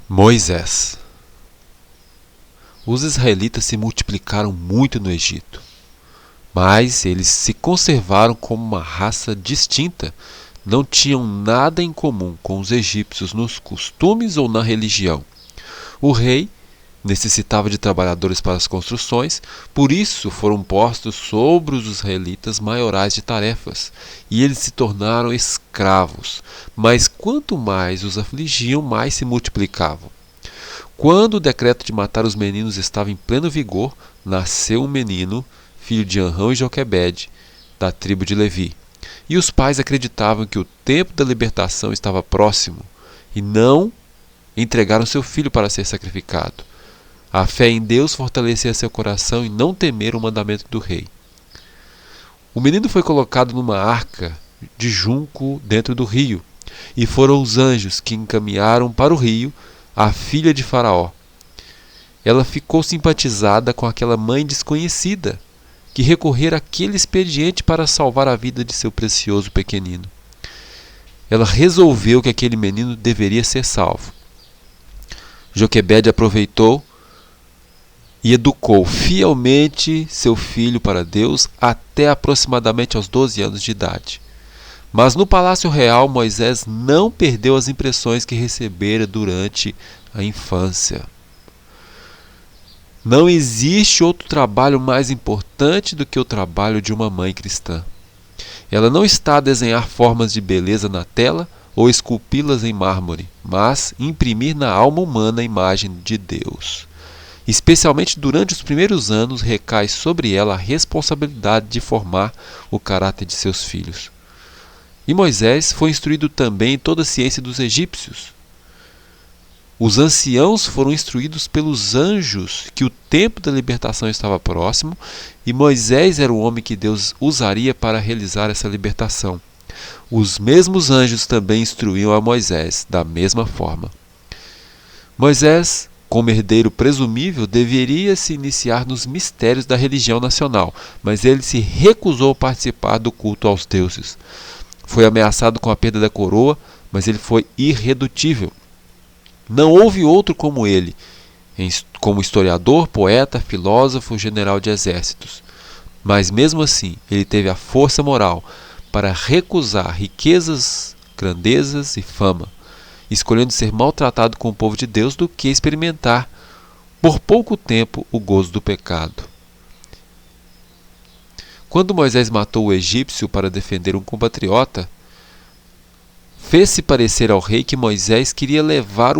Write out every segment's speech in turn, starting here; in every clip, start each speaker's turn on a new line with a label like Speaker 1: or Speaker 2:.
Speaker 1: Moisés. Os israelitas se multiplicaram muito no Egito, mas eles se conservaram como uma raça distinta. Não tinham nada em comum com os egípcios nos costumes ou na religião. O rei necessitava de trabalhadores para as construções, por isso foram postos sobre os israelitas maiorais de tarefas, e eles se tornaram escravos. Mas quanto mais os afligiam, mais se multiplicavam. Quando o decreto de matar os meninos estava em pleno vigor, nasceu um menino, filho de Anrão e Joquebede, da tribo de Levi. E os pais acreditavam que o tempo da libertação estava próximo, e não entregaram seu filho para ser sacrificado. A fé em Deus fortalecia seu coração e não temer o mandamento do rei. O menino foi colocado numa arca de junco dentro do rio, e foram os anjos que encaminharam para o rio a filha de Faraó. Ela ficou simpatizada com aquela mãe desconhecida, que recorrera àquele expediente para salvar a vida de seu precioso pequenino. Ela resolveu que aquele menino deveria ser salvo. Joquebede aproveitou e educou fielmente seu filho para Deus até aproximadamente aos 12 anos de idade. Mas no palácio real, Moisés não perdeu as impressões que recebera durante a infância. Não existe outro trabalho mais importante do que o trabalho de uma mãe cristã. Ela não está a desenhar formas de beleza na tela ou esculpi-las em mármore, mas imprimir na alma humana a imagem de Deus. Especialmente durante os primeiros anos, recai sobre ela a responsabilidade de formar o caráter de seus filhos. E Moisés foi instruído também em toda a ciência dos egípcios. Os anciãos foram instruídos pelos anjos que o tempo da libertação estava próximo, e Moisés era o homem que Deus usaria para realizar essa libertação. Os mesmos anjos também instruíam a Moisés da mesma forma. Moisés, como herdeiro presumível, deveria se iniciar nos mistérios da religião nacional, mas ele se recusou a participar do culto aos deuses. Foi ameaçado com a perda da coroa, mas ele foi irredutível. Não houve outro como ele, como historiador, poeta, filósofo, general de exércitos. Mas mesmo assim, ele teve a força moral para recusar riquezas, grandezas e fama, escolhendo ser maltratado com o povo de Deus do que experimentar, por pouco tempo, o gozo do pecado. Quando Moisés matou o egípcio para defender um compatriota, fez-se parecer ao rei que Moisés queria levar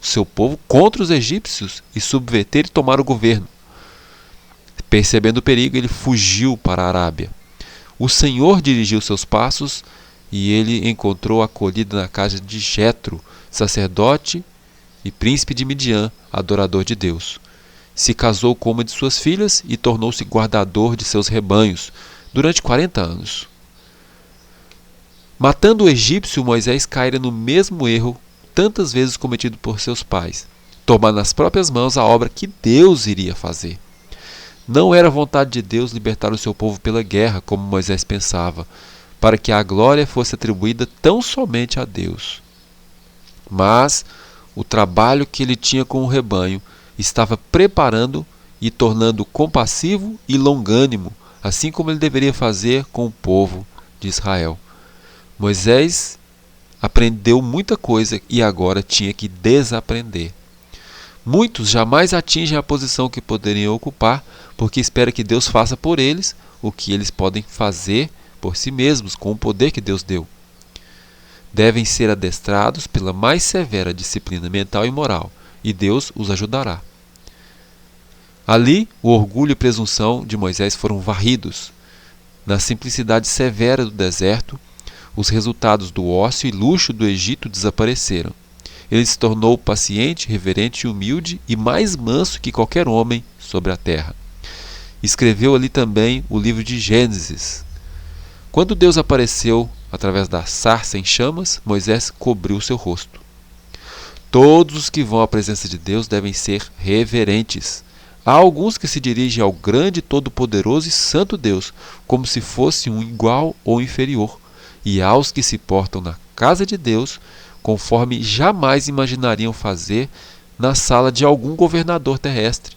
Speaker 1: seu povo, contra os egípcios e subverter e tomar o governo. Percebendo o perigo, ele fugiu para a Arábia. O Senhor dirigiu seus passos e ele encontrou acolhida na casa de Jetro, sacerdote e príncipe de Midian, adorador de Deus. Se casou com uma de suas filhas e tornou-se guardador de seus rebanhos durante 40 anos. Matando o egípcio, Moisés caíra no mesmo erro tantas vezes cometido por seus pais, tomar nas próprias mãos a obra que Deus iria fazer. Não era vontade de Deus libertar o seu povo pela guerra, como Moisés pensava, para que a glória fosse atribuída tão somente a Deus. Mas o trabalho que ele tinha com o rebanho estava preparando e tornando compassivo e longânimo, assim como ele deveria fazer com o povo de Israel. Moisés aprendeu muita coisa e agora tinha que desaprender. Muitos jamais atingem a posição que poderiam ocupar porque esperam que Deus faça por eles o que eles podem fazer por si mesmos com o poder que Deus deu. Devem ser adestrados pela mais severa disciplina mental e moral, e Deus os ajudará. Ali, o orgulho e presunção de Moisés foram varridos. Na simplicidade severa do deserto, os resultados do ócio e luxo do Egito desapareceram. Ele se tornou paciente, reverente e humilde e mais manso que qualquer homem sobre a terra. Escreveu ali também o livro de Gênesis. Quando Deus apareceu através da sarça em chamas, Moisés cobriu seu rosto. Todos os que vão à presença de Deus devem ser reverentes. Há alguns que se dirigem ao grande, todo-poderoso e santo Deus, como se fosse um igual ou inferior. E há os que se portam na casa de Deus conforme jamais imaginariam fazer na sala de algum governador terrestre.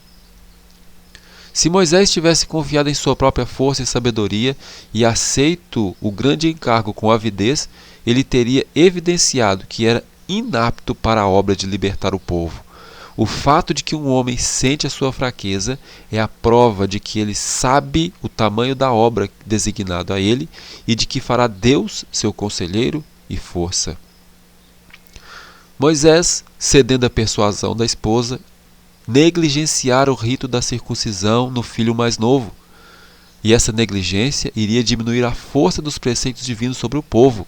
Speaker 1: Se Moisés tivesse confiado em sua própria força e sabedoria e aceito o grande encargo com avidez, ele teria evidenciado que era inapto para a obra de libertar o povo. O fato de que um homem sente a sua fraqueza é a prova de que ele sabe o tamanho da obra designado a ele e de que fará Deus seu conselheiro e força. Moisés, cedendo à persuasão da esposa, negligenciara o rito da circuncisão no filho mais novo, e essa negligência iria diminuir a força dos preceitos divinos sobre o povo.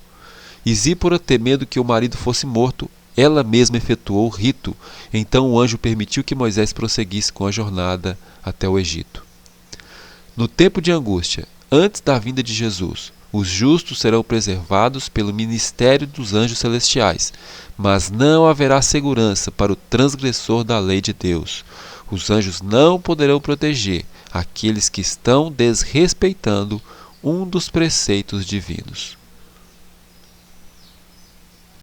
Speaker 1: E Zípora, temendo que o marido fosse morto, ela mesma efetuou o rito. Então o anjo permitiu que Moisés prosseguisse com a jornada até o Egito. No tempo de angústia, antes da vinda de Jesus, os justos serão preservados pelo ministério dos anjos celestiais, mas não haverá segurança para o transgressor da lei de Deus. Os anjos não poderão proteger aqueles que estão desrespeitando um dos preceitos divinos.